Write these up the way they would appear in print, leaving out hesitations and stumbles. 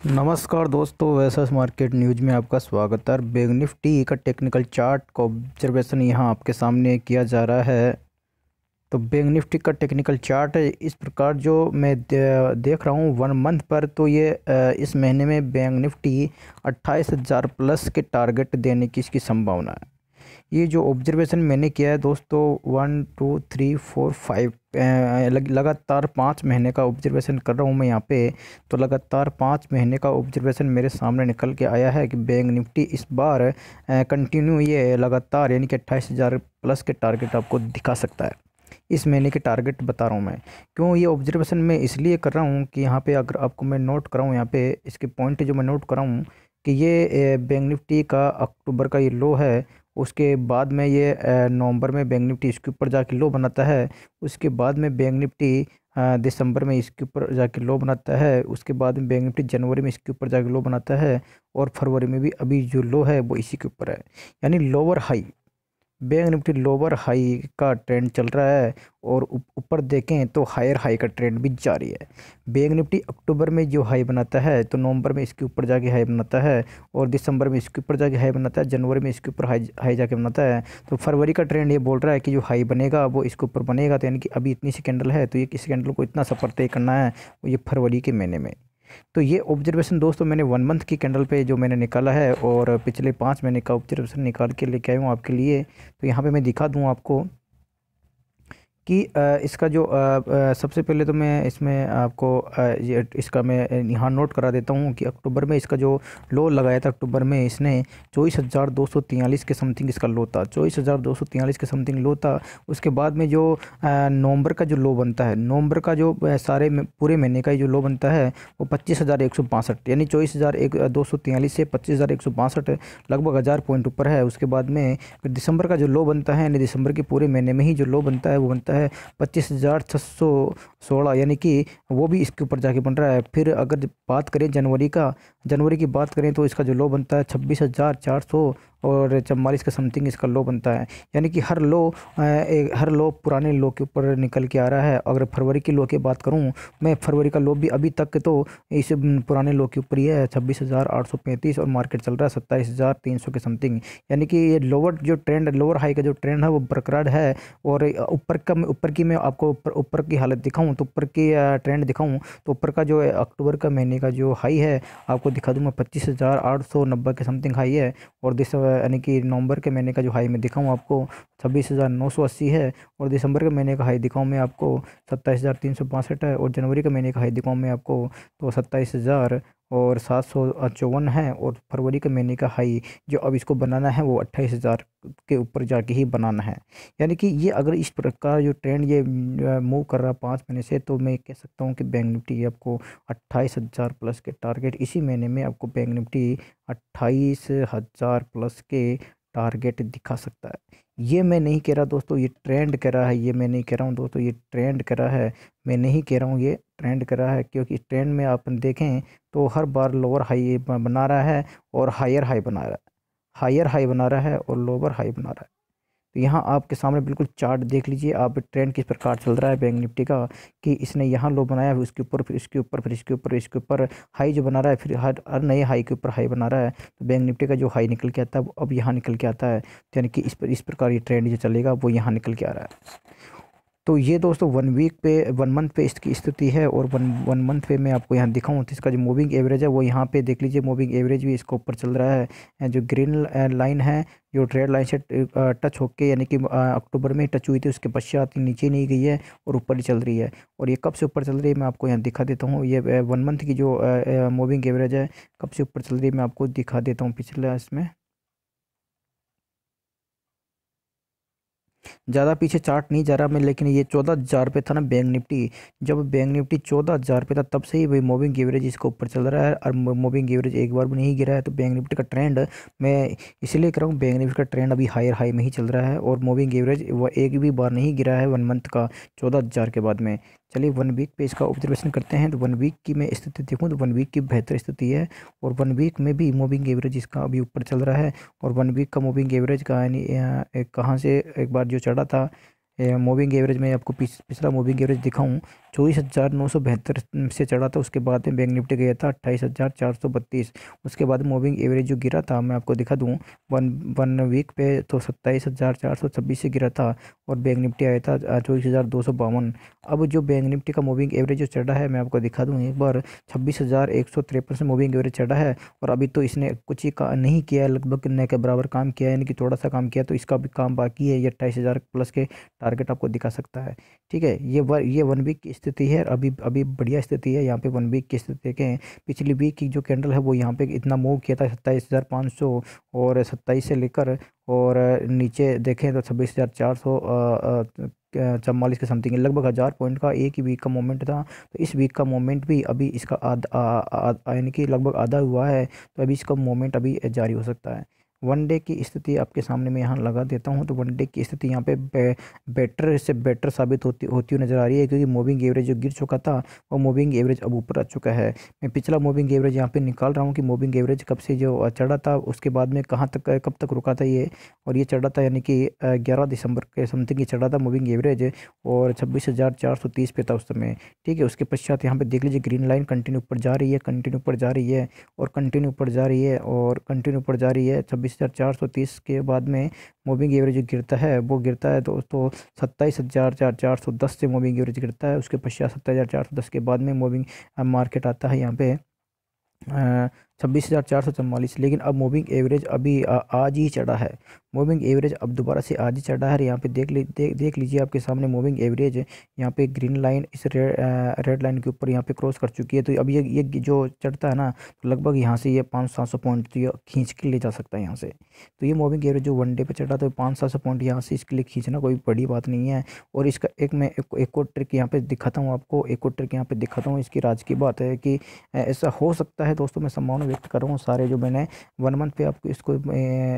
नमस्कार दोस्तों, वैसा मार्केट न्यूज में आपका स्वागत है। बैंक निफ्टी का टेक्निकल चार्ट का ऑब्जर्वेशन यहाँ आपके सामने किया जा रहा है। तो बैंक निफ्टी का टेक्निकल चार्ट है इस प्रकार जो मैं देख रहा हूँ 1 मंथ पर। तो ये इस महीने में बैंक निफ्टी 28,000 प्लस के टारगेट देने की इसकी संभावना है। ये जो ऑब्जर्वेशन मैंने किया है दोस्तों 1 2 3 4 5 लगातार 5 महीने का ऑब्जर्वेशन कर रहा हूँ मैं यहाँ पे। तो लगातार 5 महीने का ऑब्जर्वेशन मेरे सामने निकल के आया है कि बैंक निफ्टी इस बार कंटिन्यू ये लगातार यानी कि 28,000 प्लस के टारगेट आपको दिखा सकता है। इस महीने के टारगेट बता रहा हूँ मैं। क्यों ये ऑब्जर्वेशन मैं इसलिए कर रहा हूँ कि यहाँ पे अगर आपको मैं नोट कराऊँ, यहाँ पे इसके पॉइंट जो मैं नोट कराऊँ कि ये बैंक निफ्टी का अक्टूबर का ये लो है। उसके बाद में ये नवंबर में बैंक निफ्टी इसके ऊपर जाके लो बनाता है। उसके बाद में बैंक निफ्टी दिसंबर में इसके ऊपर जाके लो बनाता है। उसके बाद में बैंक निफ्टी जनवरी में इसके ऊपर जाके लो बनाता है। और फरवरी में भी अभी जो लो है वो इसी के ऊपर है, यानी lower high. Bank Nifty lower high का ट्रेंड चल रहा है और ऊपर देखें तो हायर हाई का ट्रेंड भी जारी है। बैंक निफ्टी अक्टूबर में जो हाई बनाता है तो नवंबर में इसके ऊपर जाके हाई बनाता है, और दिसंबर में इसके ऊपर जाके हाई बनाता है, जनवरी में इसके ऊपर हाई जाके बनाता है। तो फरवरी का ट्रेंड ये बोल रहा है कि जो हाई बनेगा वो इसके ऊपर बनेगा। तो यानी कि अभी इतनी सी कैंडल है, तो ये किस कैंडल को इतना सफर तय करना है वो ये फरवरी के महीने में। तो ये ऑब्जर्वेशन दोस्तों मैंने 1 मंथ की कैंडल पे जो मैंने निकाला है और पिछले 5 महीने का ऑब्जर्वेशन निकाल के लेके आया हूँ आपके लिए। तो यहाँ पे मैं दिखा दूँ आपको कि इसका जो सबसे पहले तो मैं इसमें आपको ये इसका मैं यहाँ नोट करा देता हूँ कि अक्टूबर में इसका जो लो लगाया था, अक्टूबर में इसने 24,243 के समथिंग इसका लो था, 24,243 के समथिंग लो था। उसके बाद में जो नवंबर का जो लो बनता है, नवंबर का जो पूरे महीने का जो लो बनता है वो 25,162, यानी 24,243 से 25,162 लगभग 1000 पॉइंट ऊपर है। उसके बाद में फिर दिसंबर का जो लो बनता है, यानी दिसंबर के पूरे महीने में ही जो लो बनता है वो बनता है 25,616, यानी कि वो भी इसके ऊपर जाके बन रहा है। फिर अगर बात करें जनवरी की बात करें तो इसका जो लो बनता है 26,400 और 44 का समथिंग इसका लो बनता है। यानी कि हर लो पुराने लो के ऊपर निकल के आ रहा है। अगर फरवरी की लो की बात करूं मैं, फरवरी का लो भी अभी तक तो इस पुराने लो के ऊपर ही है 26,835, और मार्केट चल रहा है 27,300 के समथिंग। यानी कि ये लोअर हाई का जो ट्रेंड है वो बरकरार है। और ऊपर की मैं आपको ऊपर की हालत दिखाऊं तो ऊपर की ट्रेंड दिखाऊं तो ऊपर का जो अक्टूबर का महीने का जो हाई है आपको दिखा दूंगा 25,890 के समथिंग हाई है। और यानी कि नवंबर के महीने का जो हाई मैं दिखाऊं आपको 26,980 है। और दिसंबर के महीने का हाई दिखाऊं मैं आपको 27,362 है। और जनवरी के महीने का हाई दिखाऊं मैं आपको तो 27,754 है। और फरवरी के महीने का हाई जो अब इसको बनाना है वो 28,000 के ऊपर जाके ही बनाना है। यानी कि ये अगर इस प्रकार जो ट्रेंड ये मूव कर रहा है 5 महीने से, तो मैं कह सकता हूँ कि बैंक निफ्टी आपको 28,000 प्लस के टारगेट इसी महीने में आपको बैंक निफ्टी 28,000 प्लस के टारगेट दिखा सकता है। ये मैं नहीं कह रहा दोस्तों, ये ट्रेंड कह रहा है। ये मैं नहीं कह रहा हूँ दोस्तों, ये ट्रेंड कह रहा है। मैं नहीं कह रहा हूँ, ये ट्रेंड कर रहा है। क्योंकि इस ट्रेंड में आप देखें तो हर बार लोअर हाई बना रहा है और हायर हाई बना रहा है, हायर हाई बना रहा है और लोअर हाई बना रहा है। तो यहाँ आपके सामने बिल्कुल चार्ट देख लीजिए आप, ट्रेंड किस प्रकार चल रहा है बैंक निफ्टी का, कि इसने यहाँ लो बनाया है, उसके ऊपर, फिर इसके ऊपर, फिर इसके ऊपर हाई जो बना रहा है, फिर हर नए हाई के ऊपर हाई बना रहा है। तो बैंक निफ्टी का जो हाई निकल के आता है वो अब यहाँ निकल के आता है। तो यानी कि इस प्रकार ये ट्रेंड जो चलेगा वो यहाँ निकल के आ रहा है। तो ये दोस्तों 1 मंथ पे इसकी स्थिति है। और वन मंथ पे मैं आपको यहाँ दिखाऊँ तो इसका जो मूविंग एवरेज है वो यहाँ पे देख लीजिए। मूविंग एवरेज भी इसके ऊपर चल रहा है। जो ग्रीन लाइन है जो ट्रेड लाइन से टच होके, यानी कि अक्टूबर में टच हुई थी, उसके पश्चात नीचे नहीं गई है और ऊपर ही चल रही है। और ये कब से ऊपर चल रही है मैं आपको यहाँ दिखा देता हूँ। ये 1 मंथ की जो मूविंग एवरेज है कब से ऊपर चल रही है मैं आपको दिखा देता हूँ। पिछला इसमें ज़्यादा पीछे चार्ट नहीं जा रहा मैं, लेकिन ये 14,000 पे था ना बैंक निफ्टी। जब बैंक निफ्टी 14,000 पे था तब से ही वही मूविंग एवरेज इसके ऊपर चल रहा है, और मूविंग एवरेज एक बार भी नहीं गिरा है। तो बैंक निफ्टी का ट्रेंड मैं इसलिए कर रहा हूँ, बैंक निफ्टी का ट्रेंड अभी हायर हाई में ही चल रहा है और मूविंग एवरेज वो एक भी बार नहीं गिरा है 1 मंथ का 14,000 के बाद में। चलिए 1 वीक पे इसका ऑब्जर्वेशन करते हैं। तो 1 वीक की मैं स्थिति देखूँ तो 1 वीक की बेहतर स्थिति है। और 1 वीक में भी मूविंग एवरेज इसका अभी ऊपर चल रहा है। और 1 वीक का मूविंग एवरेज का यानी कहाँ से एक बार जो चढ़ा था मूविंग एवरेज में आपको पिछला मूविंग एवरेज दिखाऊं, 24,972 से चढ़ा था। उसके बाद में बैंक निफ्टी गया था 28,432। उसके बाद मूविंग एवरेज जो गिरा था मैं आपको दिखा दूं, वन वन वीक पे तो 27,426 से गिरा था और बैंक निफ्टी आया था 24,252। अब जो बैंक निफ्टी का मूविंग एवरेज जो चढ़ा है मैं आपको दिखा दूं एक बार, 26,153 से मूविंग एवरेज चढ़ा है। और अभी तो इसने कुछ ही नहीं किया है, लगभग न के बराबर काम किया है, यानी कि थोड़ा सा काम किया, तो इसका भी काम बाकी है। ये 28,000 प्लस के टारगेट आपको दिखा सकता है। ठीक है, ये 1 वीक की स्थिति है। अभी अभी बढ़िया स्थिति है यहाँ पे 1 वीक की स्थिति के। पिछली वीक की जो कैंडल है वो यहाँ पे इतना मूव किया था 27,500 और 27 से लेकर, और नीचे देखें तो 26,444 के समथिंग, लगभग 1,000 पॉइंट का एक ही वीक का मोमेंट था। तो इस वीक का मोमेंट भी अभी इसका यानी कि लगभग आधा हुआ है, तो अभी इसका मोमेंट अभी जारी हो सकता है। 1 डे की स्थिति आपके सामने मैं यहाँ लगा देता हूँ। तो 1 डे की स्थिति यहाँ पे बेटर से बेटर साबित होती होती हुई नज़र आ रही है, क्योंकि मूविंग एवरेज जो गिर चुका था वो मूविंग एवरेज अब ऊपर आ चुका है। मैं पिछला मूविंग एवरेज यहाँ पे निकाल रहा हूँ कि मूविंग एवरेज कब से जो चढ़ा था, उसके बाद में कहाँ तक कब तक रुका था ये, और ये चढ़ा था यानी कि 11 दिसंबर के समथिंग ये चढ़ा था मूविंग एवरेज, और 26,430 पे था उस समय। ठीक है, उसके पश्चात यहाँ पे देख लीजिए ग्रीन लाइन कंटिन्यू ऊपर जा रही है, कंटिन्यू ऊपर जा रही है, और कंटिन्यू ऊपर जा रही है, और कंटिन्यू ऊपर जा रही है। 26,430 के बाद में मूविंग एवरेज गिरता है, वो गिरता है दोस्तों 27,410 से मूविंग एवरेज गिरता है। उसके पश्चात 27,410 के बाद में मूविंग मार्केट आता है यहाँ पे 26,444। लेकिन अब मूविंग एवरेज अभी आज ही चढ़ा है। मूविंग एवरेज अब दोबारा से आज ही चढ़ा है। यहाँ पे देख लीजिए आपके सामने मूविंग एवरेज यहाँ पे ग्रीन लाइन इस रेड लाइन के ऊपर यहाँ पे क्रॉस कर चुकी है। तो अब ये जो चढ़ता है ना, तो लगभग यहाँ से ये 500-700 पॉइंट तो ये खींच के ले जा सकता है यहाँ से। तो ये मूविंग एवरेज जो 1 डे पे चढ़ा तो 500-700 पॉइंट यहाँ से इसके लिए खींचना कोई बड़ी बात नहीं है। और इसका एक और ट्रिक यहाँ पे दिखाता हूँ आपको, एक और ट्रिक यहाँ पे दिखाता हूँ। इसकी राज की बात है कि ऐसा हो सकता है दोस्तों, मैं संभावना व्यक्त कर रहा हूँ। सारे जो मैंने 1 मंथ पे आपको इसको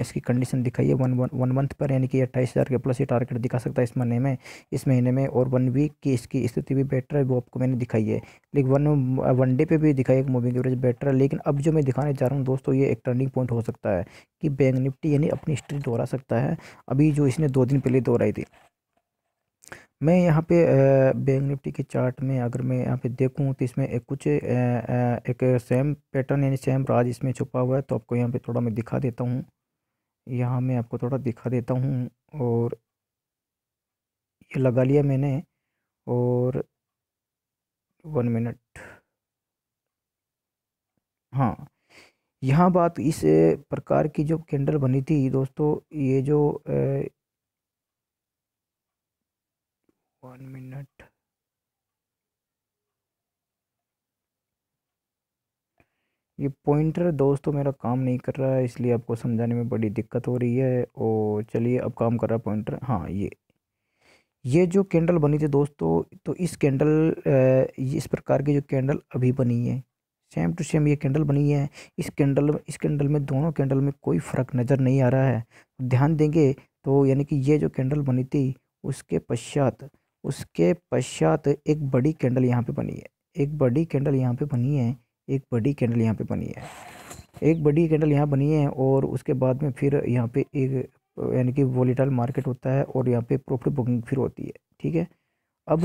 इसकी कंडीशन दिखाई है, वन मंथ पर, यानी कि 28,000 के प्लस ये टारगेट दिखा सकता है इस महीने में। और 1 वीक की इसकी स्थिति भी बेटर है, वो आपको मैंने दिखाई है। लेकिन 1 डे पे भी दिखाई है मूविंग एवरेज बेटर है। लेकिन अब जो मैं दिखाने जा रहा हूँ दोस्तों, ये एक टर्निंग पॉइंट हो सकता है कि बैंक निफ्टी यानी अपनी हिस्ट्री दोहरा सकता है, अभी जो इसने 2 दिन पहले दोहराई थी। मैं यहाँ पे बैंक निफ्टी के चार्ट में अगर मैं यहाँ पे देखूँ तो इसमें एक सेम पैटर्न यानी सेम राज इसमें छुपा हुआ है। तो आपको यहाँ पे थोड़ा मैं दिखा देता हूँ, यहाँ मैं आपको थोड़ा दिखा देता हूँ। और ये लगा लिया मैंने, और 1 मिनट। हाँ, यहाँ बात इस प्रकार की जो कैंडल बनी थी दोस्तों, ये जो 1 मिनट, ये पॉइंटर दोस्तों मेरा काम नहीं कर रहा है, इसलिए आपको समझाने में बड़ी दिक्कत हो रही है। और चलिए अब काम कर रहा है पॉइंटर। हाँ, ये जो कैंडल बनी थी दोस्तों, तो इस कैंडल इस प्रकार की जो कैंडल अभी बनी है, सेम टू सेम ये कैंडल बनी है। इस कैंडल में दोनों कैंडल में कोई फ़र्क नज़र नहीं आ रहा है। ध्यान देंगे तो यानी कि ये जो कैंडल बनी थी उसके पश्चात एक बड़ी कैंडल यहाँ पे बनी है, एक बड़ी कैंडल यहाँ पे बनी है, एक बड़ी कैंडल यहाँ पे बनी है, एक बड़ी कैंडल यहाँ बनी है। और उसके बाद में फिर यहाँ पे एक यानी कि वोलेटाइल मार्केट होता है, और यहाँ पे प्रॉफिट बुकिंग फिर होती है। ठीक है, अब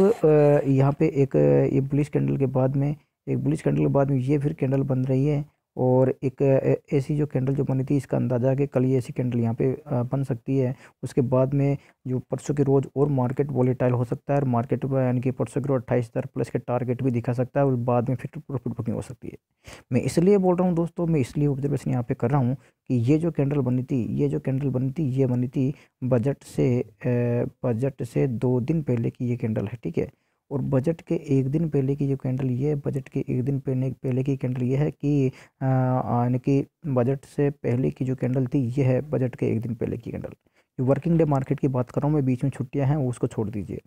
यहाँ पे एक ये बुलिश कैंडल के बाद में, एक बुलिश कैंडल के बाद में ये फिर कैंडल बन रही है। और एक ऐसी जो कैंडल जो बनी थी, इसका अंदाज़ा है कि कल ये ऐसी कैंडल यहाँ पे बन सकती है। उसके बाद में जो परसों के रोज़ और मार्केट वोलेटाइल हो सकता है, और मार्केट यानी कि परसों के रोज 28,000 प्लस के टारगेट भी दिखा सकता है, और बाद में फिर प्रॉफिट बुकिंग हो सकती है। मैं इसलिए बोल रहा हूँ दोस्तों, मैं इसलिए ऑब्जर्वेशन यहाँ पे कर रहा हूँ कि ये जो कैंडल बनी थी, ये बनी थी बजट से 2 दिन पहले की ये कैंडल है। ठीक है, और बजट के 1 दिन पहले की जो कैंडल ये है, बजट के 1 दिन पहले की कैंडल ये है कि यानी कि बजट से पहले की जो कैंडल थी ये है बजट के 1 दिन पहले की कैंडल। जो वर्किंग डे मार्केट की बात कर रहा हूँ मैं, बीच में छुट्टियां हैं उसको छोड़ दीजिए।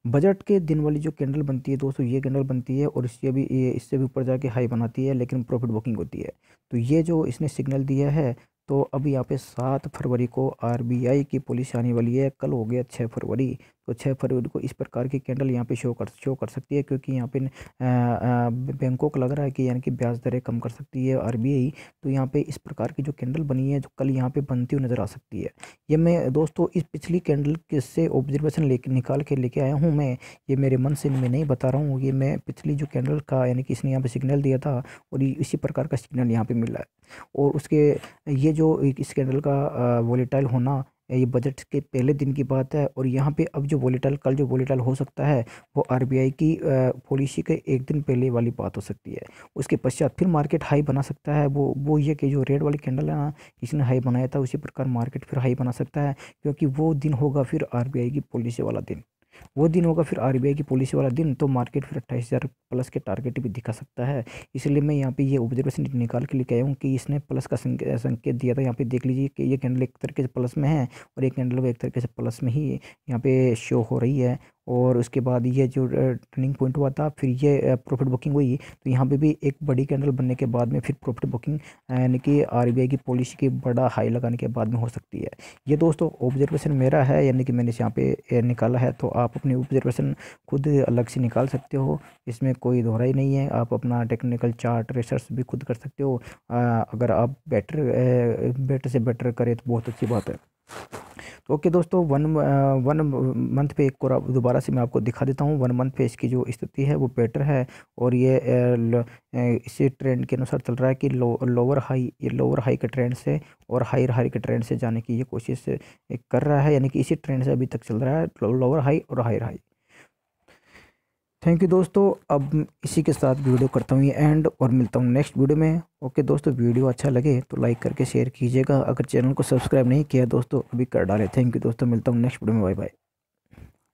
बजट के दिन वाली जो कैंडल बनती है दोस्तों, ये कैंडल बनती है, और इससे भी ऊपर जाके हाई बनाती है, लेकिन प्रॉफिट बुकिंग होती है। तो ये जो इसने सिग्नल दिया है, तो अब यहाँ पे 7 फरवरी को आरबीआई की पॉलिसी आने वाली है। कल हो गया 6 फरवरी, तो 6 फरवरी को इस प्रकार की कैंडल यहाँ पे शो कर सकती है, क्योंकि यहाँ पे बैंकों को लग रहा है कि यानी कि ब्याज दरें कम कर सकती है आरबीआई। तो यहाँ पे इस प्रकार की जो कैंडल बनी है जो कल यहाँ पे बनती हुई नज़र आ सकती है। ये मैं दोस्तों इस पिछली कैंडल से ऑब्जर्वेशन लेके निकाल के लेके आया हूँ मैं, ये मेरे मन से मैं नहीं बता रहा हूँ, ये मैं पिछली जो कैंडल का यानी कि इसने यहाँ पे सिग्नल दिया था और इसी प्रकार का सिग्नल यहाँ पे मिला है। और उसके ये जो इस कैंडल का वोलेटाइल होना, ये बजट के पहले दिन की बात है। और यहाँ पे अब जो वोलेटाइल कल जो वोलेटाइल हो सकता है वो आरबीआई की पॉलिसी के एक दिन पहले वाली बात हो सकती है। उसके पश्चात फिर मार्केट हाई बना सकता है। वो ये कि जो रेड वाली कैंडल है ना, किसी ने हाई बनाया था, उसी प्रकार मार्केट फिर हाई बना सकता है, क्योंकि वो दिन होगा फिर आरबीआई की पॉलिसी वाला दिन। वो दिन होगा फिर आरबीआई की पॉलिसी वाला दिन, तो मार्केट फिर 28,000 प्लस के टारगेट भी दिखा सकता है। इसलिए मैं यहाँ पे ये ऑब्जर्वेशन निकाल के लेके आया हूँ कि इसने प्लस का संकेत दिया था। यहाँ पे देख लीजिए कि ये कैंडल एक तरीके से प्लस में है और ये कैंडल वो एक तरीके से प्लस में ही यहाँ पे शो हो रही है। और उसके बाद ये जो टर्निंग पॉइंट हुआ था, फिर ये प्रॉफिट बुकिंग हुई, तो यहाँ पे भी एक बड़ी कैंडल बनने के बाद में फिर प्रॉफिट बुकिंग यानी कि आरबीआई की पॉलिसी की बड़ा हाई लगाने के बाद में हो सकती है। ये दोस्तों ऑब्जर्वेशन मेरा है, यानी कि मैंने इसे यहाँ पे निकाला है, तो आप अपनी ऑब्जर्वेशन खुद अलग से निकाल सकते हो, इसमें कोई दोहराई नहीं है। आप अपना टेक्निकल चार्ट रिसर्च भी खुद कर सकते हो। अगर आप बेटर से बेटर करें तो बहुत अच्छी बात है। तो ओके दोस्तों, वन मंथ पे एक और दोबारा से मैं आपको दिखा देता हूँ। 1 मंथ पे इसकी जो स्थिति है वो बेटर है, और ये इसी ट्रेंड के अनुसार चल रहा है कि लोअर हाई के ट्रेंड से और हायर हाई के ट्रेंड से जाने की ये कोशिश कर रहा है, यानी कि इसी ट्रेंड से अभी तक चल रहा है, लोअर हाई और हायर हाई। थैंक यू दोस्तों, अब इसी के साथ वीडियो करता हूँ ये एंड, और मिलता हूँ नेक्स्ट वीडियो में। ओके दोस्तों, वीडियो अच्छा लगे तो लाइक करके शेयर कीजिएगा। अगर चैनल को सब्सक्राइब नहीं किया दोस्तों अभी कर डालें। थैंक यू दोस्तों, मिलता हूँ नेक्स्ट वीडियो में। Bye bye.